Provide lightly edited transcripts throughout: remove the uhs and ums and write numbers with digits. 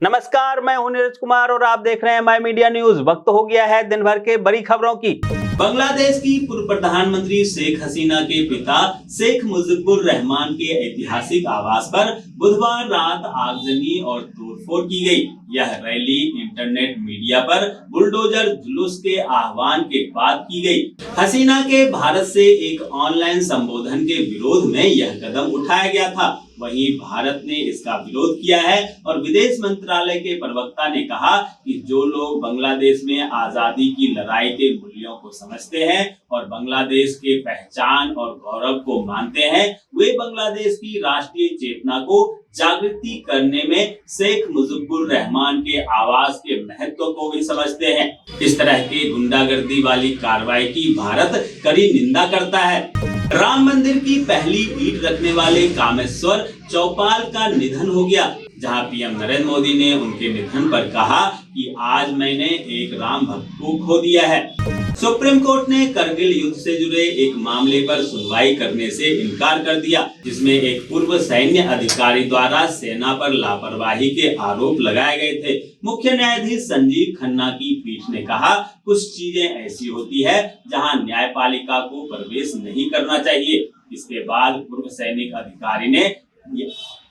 नमस्कार, मैं हूं नीरज कुमार और आप देख रहे हैं माय मीडिया न्यूज। वक्त हो गया है दिन भर के बड़ी खबरों की। बांग्लादेश की पूर्व प्रधानमंत्री शेख हसीना के पिता शेख मुजीबुर रहमान के ऐतिहासिक आवास पर बुधवार रात आगजनी और तोड़फोड़ की गई। यह रैली इंटरनेट मीडिया पर बुलडोजर जुलूस के आह्वान के बाद की गई। हसीना के भारत से एक ऑनलाइन संबोधन के विरोध में यह कदम उठाया गया था। वहीं भारत ने इसका विरोध किया है और विदेश मंत्रालय के प्रवक्ता ने कहा कि जो लोग बांग्लादेश में आजादी की लड़ाई के मूल्यों को समझते हैं और बांग्लादेश के पहचान और गौरव को मानते हैं, वे बांग्लादेश की राष्ट्रीय चेतना को जागृति करने में शेख मुजीबुर रहमान के आवास के महत्व को भी समझते हैं। इस तरह के गुंडागर्दी वाली कार्रवाई की भारत कड़ी निंदा करता है। राम मंदिर की पहली ईंट रखने वाले कामेश्वर चौपाल का निधन हो गया, जहां पीएम नरेंद्र मोदी ने उनके निधन पर कहा कि आज मैंने एक राम भक्त को खो दिया है। सुप्रीम कोर्ट ने करगिल युद्ध से जुड़े एक मामले पर सुनवाई करने से इनकार कर दिया, जिसमें एक पूर्व सैन्य अधिकारी द्वारा सेना पर लापरवाही के आरोप लगाए गए थे। मुख्य न्यायाधीश संजीव खन्ना की पीठ ने कहा, कुछ चीजें ऐसी होती है जहां न्यायपालिका को प्रवेश नहीं करना चाहिए। इसके बाद पूर्व सैनिक अधिकारी ने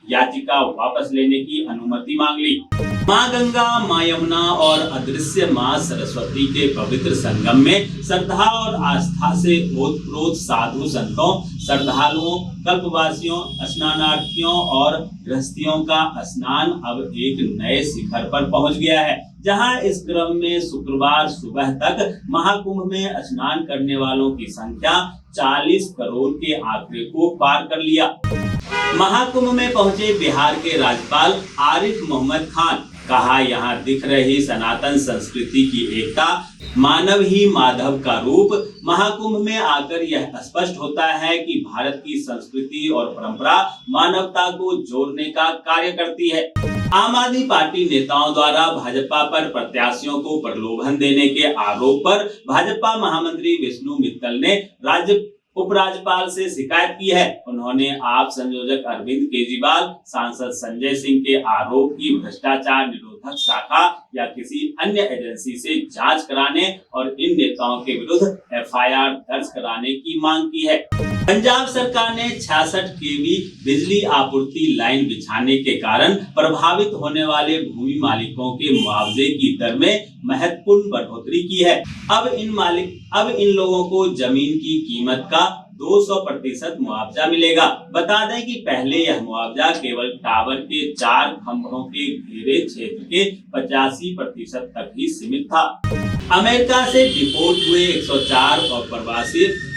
याचिका वापस लेने की अनुमति मांग ली। मां गंगा, मां यमुना और अदृश्य मां सरस्वती के पवित्र संगम में श्रद्धा और आस्था से ओतप्रोत साधु संतों, श्रद्धालुओं, कल्पवासियों, स्नानार्थियों और गृहस्थियों का स्नान अब एक नए शिखर पर पहुंच गया है, जहां इस क्रम में शुक्रवार सुबह तक महाकुंभ में स्नान करने वालों की संख्या 40 करोड़ के आंकड़े को पार कर लिया। महाकुंभ में पहुंचे बिहार के राज्यपाल आरिफ मोहम्मद खान कहा, यहाँ दिख रही सनातन संस्कृति की एकता, मानव ही माधव का रूप। महाकुंभ में आकर यह स्पष्ट होता है कि भारत की संस्कृति और परंपरा मानवता को जोड़ने का कार्य करती है। आम आदमी पार्टी नेताओं द्वारा भाजपा पर प्रत्याशियों को प्रलोभन देने के आरोप पर भाजपा महामंत्री विष्णु मित्तल ने राज्य उपराज्यपाल से शिकायत की है। उन्होंने आप संयोजक अरविंद केजरीवाल, सांसद संजय सिंह के आरोप की भ्रष्टाचार निरोधक शाखा या किसी अन्य एजेंसी से जांच कराने और इन नेताओं के विरुद्ध एफआईआर दर्ज कराने की मांग की है। पंजाब सरकार ने 66 केवी बिजली आपूर्ति लाइन बिछाने के कारण प्रभावित होने वाले भूमि मालिकों के मुआवजे की दर में महत्वपूर्ण बढ़ोतरी की है। अब इन लोगों को जमीन की कीमत का 200% मुआवजा मिलेगा। बता दें कि पहले यह मुआवजा केवल टावर के 4 खंभों के घेरे क्षेत्र के 85% तक ही सीमित था। अमेरिका से डिपोर्ट हुए 104 अप्रवासित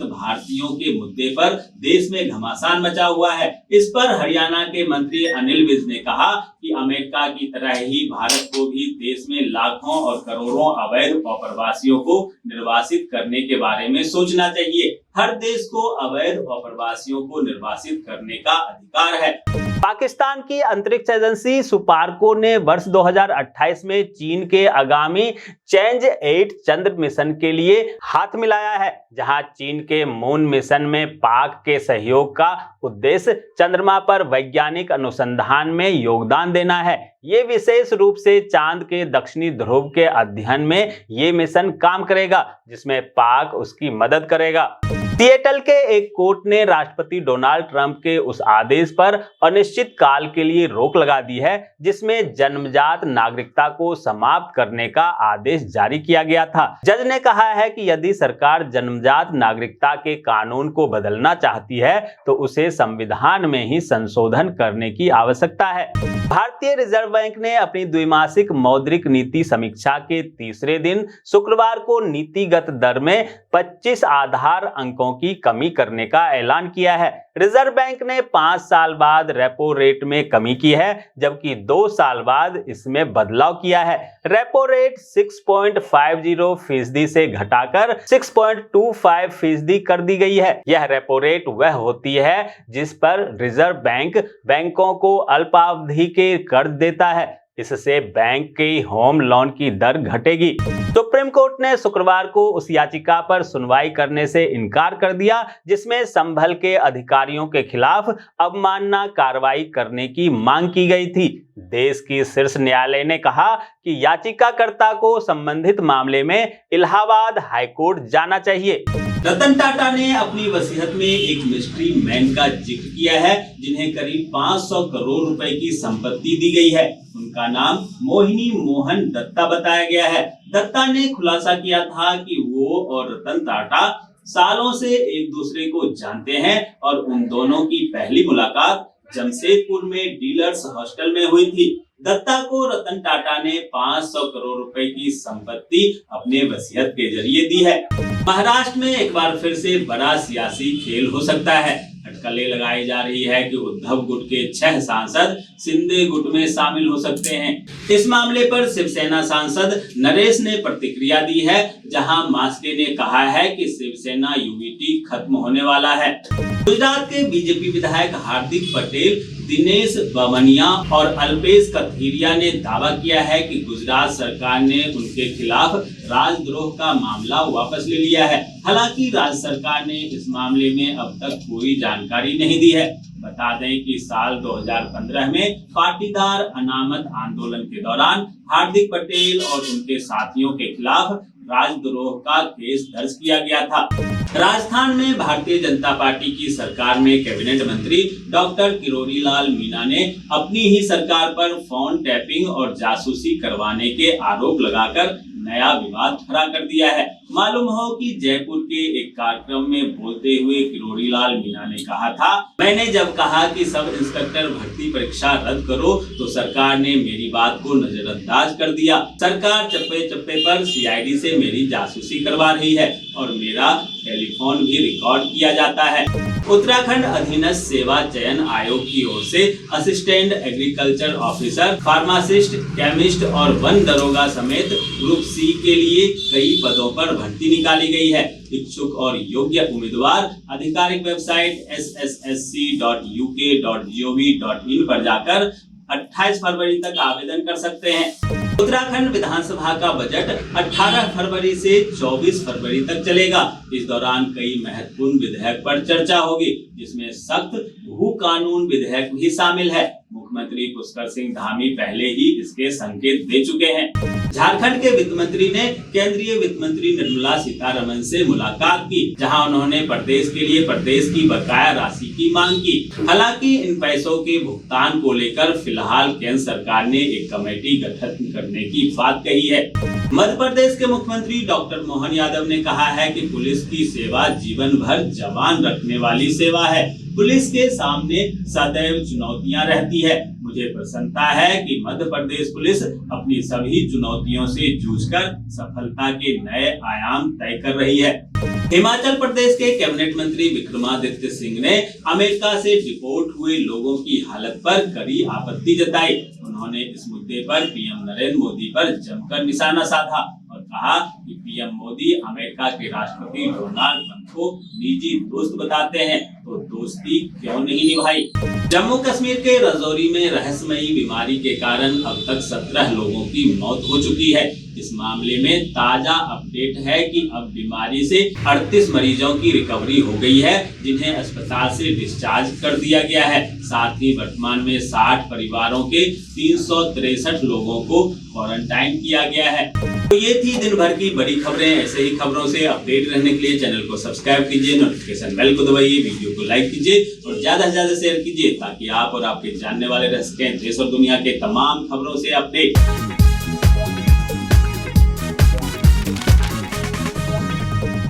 भारतीयों के मुद्दे पर देश में घमासान मचा हुआ है। इस पर हरियाणा के मंत्री अनिल विज ने कहा कि अमेरिका की तरह ही भारत को भी देश में लाखों और करोड़ों अवैध अप्रवासियों को निर्वासित करने के बारे में सोचना चाहिए। हर देश को अवैध अप्रवासियों को निर्वासित करने का अधिकार है। पाकिस्तान की अंतरिक्ष एजेंसी सुपार्को ने वर्ष 2028 में चीन के आगामी चेंज 8 चंद्र मिशन के लिए हाथ मिलाया है, जहां चीन के मून मिशन में पाक के सहयोग का उद्देश्य चंद्रमा पर वैज्ञानिक अनुसंधान में योगदान देना है। ये विशेष रूप से चांद के दक्षिणी ध्रुव के अध्ययन में ये मिशन काम करेगा, जिसमें पाक उसकी मदद करेगा। सिएटल के एक कोर्ट ने राष्ट्रपति डोनाल्ड ट्रंप के उस आदेश पर अनिश्चित काल के लिए रोक लगा दी है, जिसमें जन्मजात नागरिकता को समाप्त करने का आदेश जारी किया गया था। जज ने कहा है कि यदि सरकार जन्मजात नागरिकता के कानून को बदलना चाहती है तो उसे संविधान में ही संशोधन करने की आवश्यकता है। भारतीय रिजर्व बैंक ने अपनी द्विमासिक मौद्रिक नीति समीक्षा के तीसरे दिन शुक्रवार को नीतिगत दर में 25 आधार अंकों की कमी करने का ऐलान किया है। रिजर्व बैंक ने 5 साल बाद रेपो रेट में कमी की है, जबकि 2 साल बाद इसमें बदलाव किया है। रेपो रेट 6.50% से घटाकर 6.25% कर दी गई है। यह रेपो रेट वह होती है जिस पर रिजर्व बैंक बैंकों को अल्पावधि के कर्ज देता है। इससे बैंक की होम लोन की दर घटेगी। सुप्रीम कोर्ट ने शुक्रवार को उस याचिका पर सुनवाई करने से इनकार कर दिया जिसमें संभल के अधिकारियों के खिलाफ अवमानना कार्रवाई करने की मांग की गई थी। देश की शीर्ष न्यायालय ने कहा कि याचिकाकर्ता को संबंधित मामले में इलाहाबाद हाईकोर्ट जाना चाहिए। रतन टाटा ने अपनी वसीयत में एक मिस्ट्री मैन का जिक्र किया है जिन्हें करीब 500 करोड़ रुपए की संपत्ति दी गई है। उनका नाम मोहिनी मोहन दत्ता बताया गया है। दत्ता ने खुलासा किया था कि वो और रतन टाटा सालों से एक दूसरे को जानते हैं और उन दोनों की पहली मुलाकात जमशेदपुर में डीलर्स हॉस्टल में हुई थी। दत्ता को रतन टाटा ने 500 करोड़ रुपए की संपत्ति अपने वसीयत के जरिए दी है। महाराष्ट्र में एक बार फिर से बड़ा सियासी खेल हो सकता है। अटकलें लगाई जा रही है कि उद्धव गुट के 6 सांसद शिंदे गुट में शामिल हो सकते हैं। इस मामले पर शिवसेना सांसद नरेश ने प्रतिक्रिया दी है, जहां मास्के ने कहा है कि शिवसेना यूबीटी खत्म होने वाला है। गुजरात के बीजेपी विधायक हार्दिक पटेल, दिनेश बामनिया और अल्पेश कथीरिया ने दावा किया है कि गुजरात सरकार ने उनके खिलाफ राजद्रोह का मामला वापस ले लिया है। हालांकि राज्य सरकार ने इस मामले में अब तक कोई जानकारी नहीं दी है। बता दें कि साल 2015 में पाटीदार अनामत आंदोलन के दौरान हार्दिक पटेल और उनके साथियों के खिलाफ राजद्रोह का केस दर्ज किया गया था। राजस्थान में भारतीय जनता पार्टी की सरकार में कैबिनेट मंत्री डॉक्टर किरोड़ी लाल मीणा ने अपनी ही सरकार पर फोन टैपिंग और जासूसी करवाने के आरोप लगाकर नया विवाद खड़ा कर दिया है। मालूम हो कि जयपुर के एक कार्यक्रम में बोलते हुए किरोड़ी लाल मीणा ने कहा था, मैंने जब कहा कि सब इंस्पेक्टर भर्ती परीक्षा रद्द करो तो सरकार ने मेरी बात को नजरअंदाज कर दिया। सरकार चप्पे चप्पे पर सीआईडी से मेरी जासूसी करवा रही है और मेरा टेलीफोन भी रिकॉर्ड किया जाता है। उत्तराखंड अधीनस्थ सेवा चयन आयोग की ओर से assistant agriculture officer, pharmacist, chemist और वन दरोगा समेत ग्रुप सी के लिए कई पदों पर भर्ती निकाली गई है। इच्छुक और योग्य उम्मीदवार आधिकारिक वेबसाइट ssSC.uk.gov.in पर जाकर 28 फरवरी तक आवेदन कर सकते हैं। उत्तराखंड विधानसभा का बजट 18 फरवरी से 24 फरवरी तक चलेगा। इस दौरान कई महत्वपूर्ण विधेयक पर चर्चा होगी, जिसमें सख्त भू कानून विधेयक भी शामिल है। मुख्यमंत्री पुष्कर सिंह धामी पहले ही इसके संकेत दे चुके हैं। झारखंड के वित्त मंत्री ने केंद्रीय वित्त मंत्री निर्मला सीतारमण से मुलाकात की, जहां उन्होंने प्रदेश के लिए प्रदेश की बकाया राशि की मांग की। हालांकि इन पैसों के भुगतान को लेकर फिलहाल केंद्र सरकार ने एक कमेटी गठन करने की बात कही है। मध्य प्रदेश के मुख्यमंत्री डॉक्टर मोहन यादव ने कहा है कि पुलिस की सेवा जीवन भर जवान रखने वाली सेवा है। पुलिस के सामने सदैव चुनौतियां रहती है। मुझे प्रसन्नता है कि मध्य प्रदेश पुलिस अपनी सभी चुनौतियों से जूझकर सफलता के नए आयाम तय कर रही है। हिमाचल प्रदेश के कैबिनेट मंत्री विक्रमादित्य सिंह ने अमेरिका से डिपोर्ट हुए लोगों की हालत पर कड़ी आपत्ति जताई। उन्होंने इस मुद्दे पर पीएम नरेंद्र मोदी पर जमकर निशाना साधा और कहा कि पीएम मोदी अमेरिका के राष्ट्रपति डोनाल्ड ट्रंप को निजी दोस्त बताते हैं, तो दोस्ती क्यों नहीं निभाई। जम्मू कश्मीर के राजौरी में रहस्यमयी बीमारी के कारण अब तक 17 लोगों की मौत हो चुकी है। इस मामले में ताजा अपडेट है कि अब बीमारी से 38 मरीजों की रिकवरी हो गई है, जिन्हें अस्पताल से डिस्चार्ज कर दिया गया है। साथ ही वर्तमान में 60 परिवारों के 363 लोगों को क्वारंटाइन किया गया है। तो ये थी दिन भर की बड़ी खबरें। ऐसे ही खबरों से अपडेट रहने के लिए चैनल को सब्सक्राइब कीजिए, नोटिफिकेशन बेल को दबाइए, वीडियो को लाइक कीजिए और ज्यादा से ज्यादा शेयर कीजिए, ताकि आप और आपके जानने वाले रह सकें देश और दुनिया के तमाम खबरों से अपडेट।